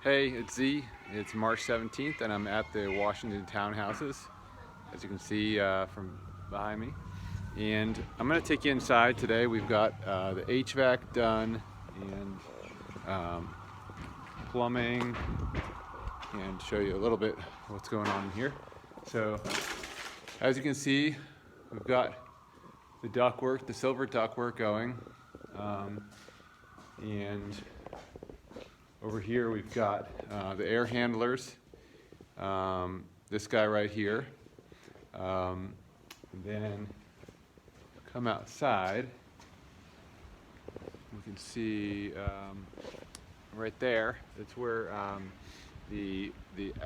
Hey, it's Z. It's March 17th and I'm at the Washington Townhouses, as you can see from behind me. And I'm going to take you inside today. We've got the HVAC done and plumbing, and show you a little bit what's going on in here. So as you can see, we've got the ductwork, the silver ductwork going. And over here we've got the air handlers, this guy right here. Then come outside, we can see right there, that's where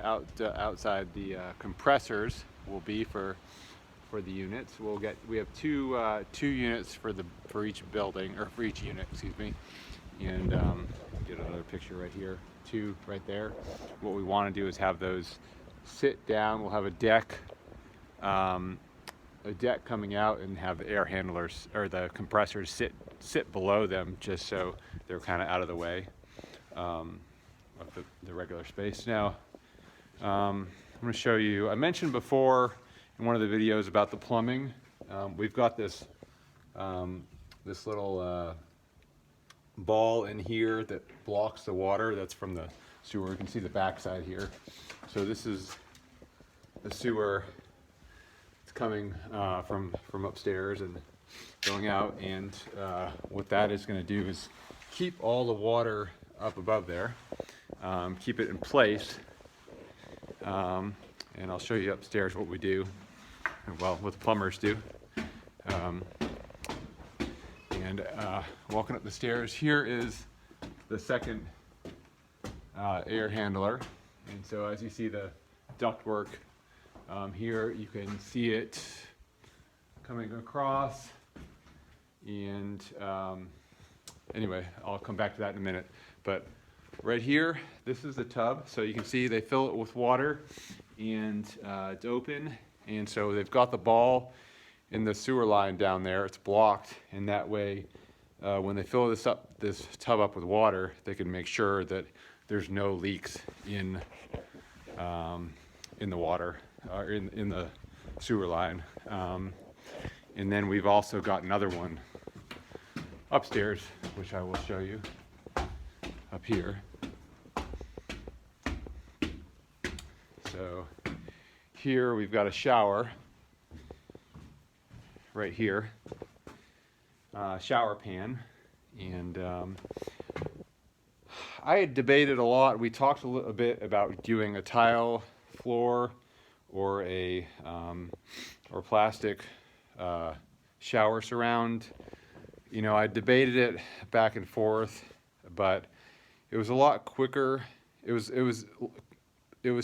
outside the compressors will be for the units. We have two units for each building, or for each unit, excuse me. And get another picture right here, two right there. What we want to do is have those sit down. We'll have a deck coming out, and have the air handlers or the compressors sit below them, just so they're kind of out of the way of the regular space. Now I'm going to show you, I mentioned before in one of the videos about the plumbing. We've got this this little ball in here that blocks the water that's from the sewer. You can see the backside here. So this is the sewer. It's coming from upstairs and going out, and what that is going to do is keep all the water up above there, keep it in place, and I'll show you upstairs what we do, well, what the plumbers do. And walking up the stairs, here is the second air handler. And so as you see the ductwork here, you can see it coming across. And anyway, I'll come back to that in a minute. But right here, this is the tub. So you can see they fill it with water, and it's open. And so they've got the ball in the sewer line down there. It's blocked, and that way when they fill this tub up with water, they can make sure that there's no leaks in the water, or in the sewer line. And then we've also got another one upstairs, which I will show you up here. So here we've got a shower right here, shower pan. And I had debated a lot. We talked a little bit about doing a tile floor or a or plastic shower surround. You know, I debated it back and forth, but it was a lot quicker. It was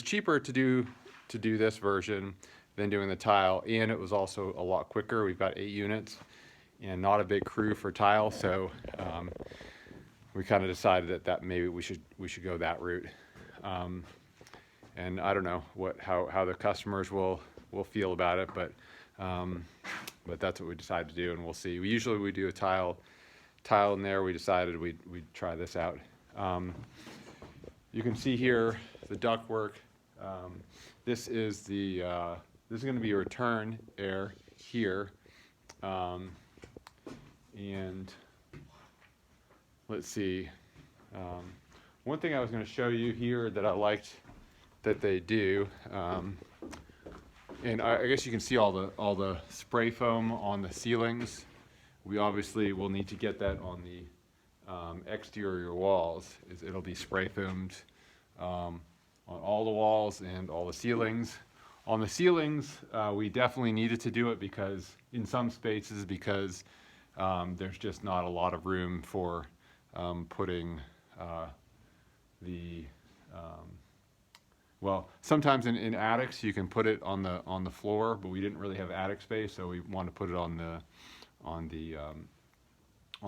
cheaper to do this version than doing the tile, and it was also a lot quicker. We've got 8 units and not a big crew for tile, so we kind of decided that maybe we should go that route. And I don't know how the customers will feel about it, but that's what we decided to do, and we'll see. We usually do a tile in there. We decided we'd try this out. You can see here the ductwork. This is going to be a return air here, and let's see. One thing I was going to show you here that I liked that they do, and I guess you can see all the spray foam on the ceilings. We obviously will need to get that on the exterior walls. It'll be spray foamed on all the walls and all the ceilings. On the ceilings, we definitely needed to do it because in some spaces, because there's just not a lot of room for putting well, sometimes in attics you can put it on the floor, but we didn't really have attic space, so we wanted to put it on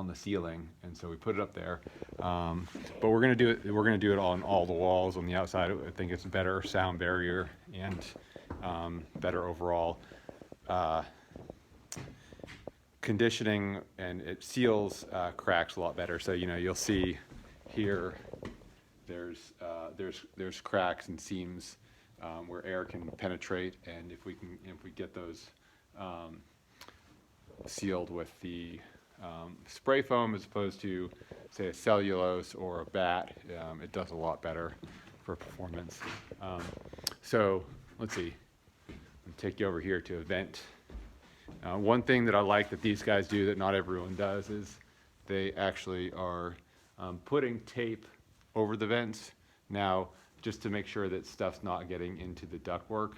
the ceiling, and so we put it up there. But we're gonna do it on all the walls on the outside. I think it's a better sound barrier and better overall conditioning, and it seals cracks a lot better. So you'll see here there's cracks and seams where air can penetrate, and if we get those sealed with the spray foam as opposed to, say, a cellulose or a bat, it does a lot better for performance. So let's see, I'll take you over here to a vent. One thing that I like that these guys do that not everyone does is they actually are putting tape over the vents now, just to make sure that stuff's not getting into the ductwork.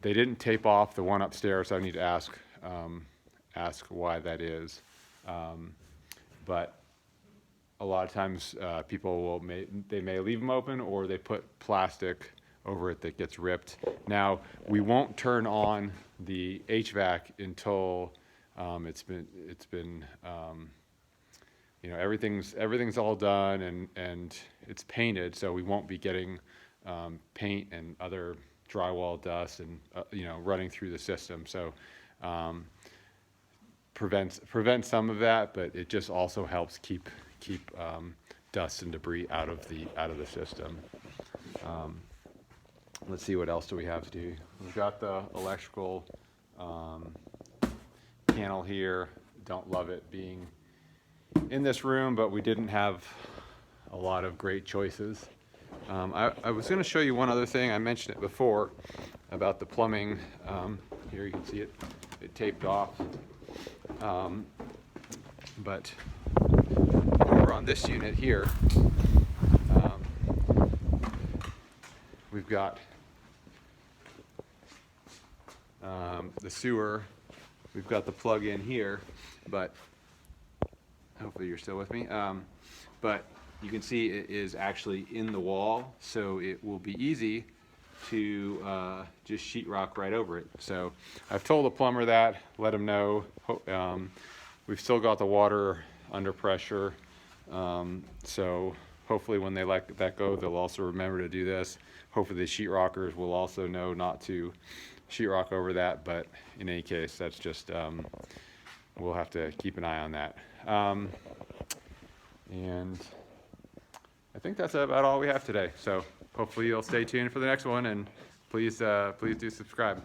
They didn't tape off the one upstairs. I need to ask why that is. But a lot of times people they may leave them open, or they put plastic over it that gets ripped. Now, we won't turn on the HVAC until it's been you know, everything's all done and it's painted, so we won't be getting paint and other drywall dust and you know, running through the system. So prevent some of that, but it just also helps keep dust and debris out of the system. Let's see, what else do we have to do? We've got the electrical panel here. Don't love it being in this room, but we didn't have a lot of great choices. I was going to show you one other thing. I mentioned it before about the plumbing. Here you can see it taped off. But over on this unit here, we've got the sewer. We've got the plug in here, but hopefully you're still with me. But you can see it is actually in the wall, so it will be easy to just sheetrock right over it. So I've told the plumber that, let him know. We've still got the water under pressure, so hopefully when they let that go, they'll also remember to do this. Hopefully the sheetrockers will also know not to sheetrock over that, but in any case, that's just, we'll have to keep an eye on that. And I think that's about all we have today. So hopefully you'll stay tuned for the next one, and please do subscribe.